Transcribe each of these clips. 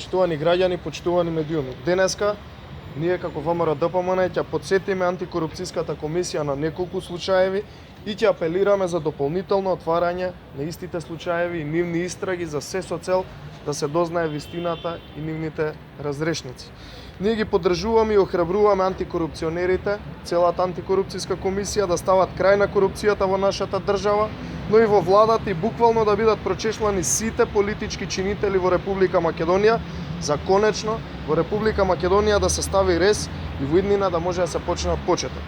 Почитувани граѓани, почитувани медиуми. Денеска ние како ВМРО ДПМН ќе потсетиме антикорупцијската комисија на неколку случаеви и ќе апелираме за дополнително отварање на истите случаеви и нивни истраги за се со цел да се дознае вистината и нивните разрешници. Ние ги поддржуваме и охрабруваме антикорупционерите, целата антикорупцијска комисија да стават крај на корупцијата во нашата држава, но и во владата и буквално да бидат прочешлани сите политички чинители во Република Македонија, за конечно во Република Македонија да се стави рез и во иднина да може да се почне од почеток.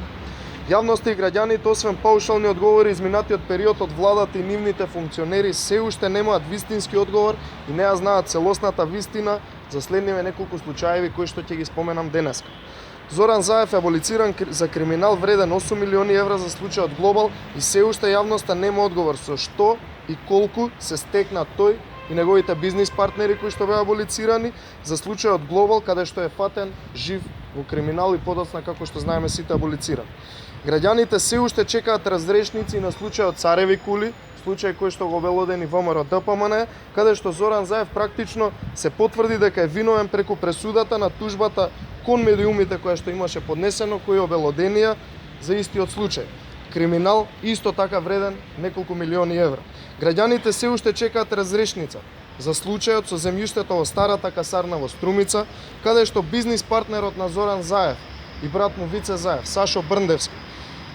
Јавноста и граѓаните, освен паушални одговори изминатиот период од владата и нивните функционери, се уште немаат вистински одговор и не ја знаат целосната вистина за следниве неколку случаеви кои што ќе ги споменам денеска. Зоран Заев е аболициран за криминал вреден 8 милиони евра за случајот Глобал и се уште јавноста нема одговор со што и колку се стекна тој и неговите бизнис партнери кои што беа аболицирани за случајот Глобал, каде што е фатен жив во криминал и подоцна, како што знаеме, сите аболицирани. Граѓаните се уште чекаат разрешници на случајот Цареви кули, случај кој што го обелодени ВМРО ДПМН, каде што Зоран Заев практично се потврди дека е виновен преку пресудата на тужбата кон медиумите која што имаше поднесено, кои обелоденија за истиот случај. Криминал исто така вреден неколку милиони евра. Граѓаните се уште чекаат разрешница за случајот со земјиштето во старата касарна во Струмица, каде што бизнис партнерот на Зоран Заев и брат му Вице Заев, Сашо Брндевски,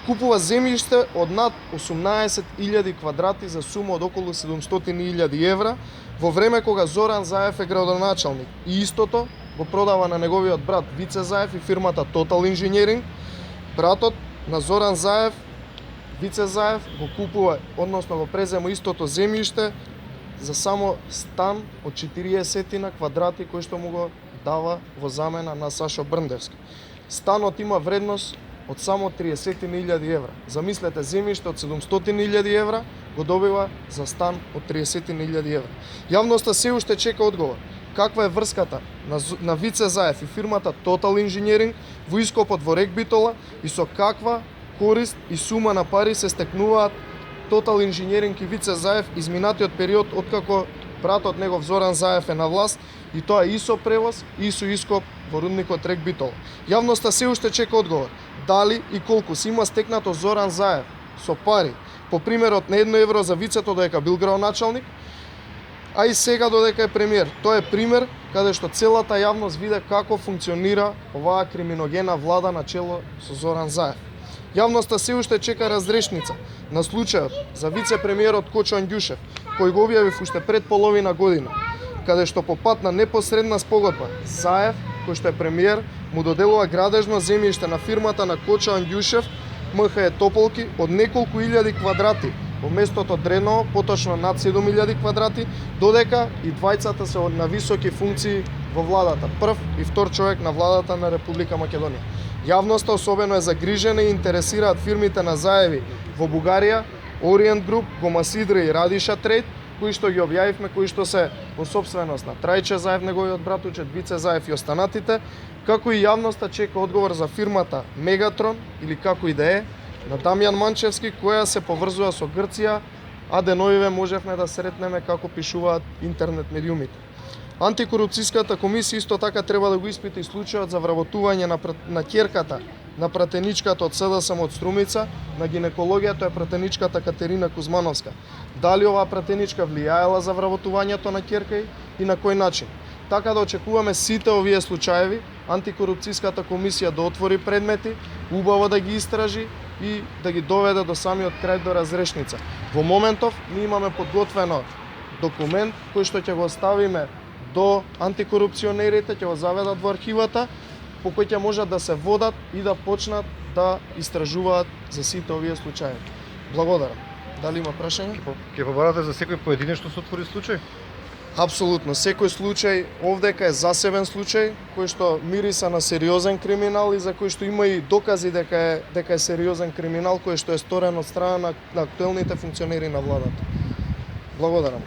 купува земјиште од над 18.000 квадрати за сума од околу 700.000 евра, во време кога Зоран Заев е градоначалник. И истото го продава на неговиот брат Вице Заев и фирмата Total Engineering. Братот на Зоран Заев, Вице Заев, го купува, односно го презема истото земјиште за само стан од 40 квадрати кој што му го дава во замена на Сашо Брндевски. Станот има вредност од само 30.000 евра. Замислете, земјиште од 700.000 евра го добива за стан од 30.000 евра. Јавноста се уште чека одговор. Каква е врската на Вице Заев и фирмата Total Engineering во ископот во Рек Битола и со каква корист и сума на пари се стекнуваат Total Engineering и Вице Заев изминатиот период откако братот негов Зоран Заев е на власт, и тоа и со превоз и со ископ во рудникот Рек Битола. Јавноста се уште чека одговор. Дали и колку се има стекнато Зоран Заев со пари, по примерот на 1 евро за Вицето додека бил градоначалник, а и сега додека е премиер. Тоа е пример каде што целата јавност виде како функционира оваа криминогена влада на чело со Зоран Заев. Јавноста се уште чека разрешница на случајот за вице-премиерот Кочо Андјушев, кој го објавив уште пред половина година, каде што по пат на непосредна спогодба Заев, кој што е премиер, му доделува градежно земјиште на фирмата на Кочо Андјушев, МХЕ Тополки, од неколку илјади квадрати во местото Дреново, поточно над 7.000 квадрати, додека и двајцата се на високи функции во владата, прв и втор човек на владата на Република Македонија. Јавноста особено е загрижена и интересираат фирмите на Заеви во Бугарија, Ориент Груп, Гомасидра и Радиша Трейд, кои што ги објавивме, кои што се во собственост на Трајче Заев, неговиот братучет Вице Заев и останатите, како и јавноста чека одговор за фирмата Мегатрон, или како и да е, на Дамјан Манчевски, која се поврзува со Грција, а деновиве можевме да сретнеме како пишуваат интернет медиумите. Антикорупцијската комисија исто така треба да го испита и случајот за вработување на ќерката на пратеничката од СДСМ од Струмица на гинекологија, тоа е пратеничката Катерина Кузмановска. Дали оваа пратеничка влијаела за вработувањето на ќерка и на кој начин? Така да очекуваме сите овие случаеви, антикорупцијската комисија да отвори предмети, убаво да ги истражи и да ги доведе до самиот крај, до разрешница. Во моментов ние имаме подготвено документ кој што ќе го оставиме до антикорупционерите, ќе го заведат во архивата, по кој ќе можат да се водат и да почнат да истражуваат за сите овие случаи. Благодарам. Дали има прашање? Ќе побарате за секој поединечно се отвори случај? Апсолутно, секој случај овдека е засебен случај кој што мириса на сериозен криминал и за кој што има и докази дека е сериозен криминал кој што е сторен од страна на актуелните функционери на владата. Благодарам.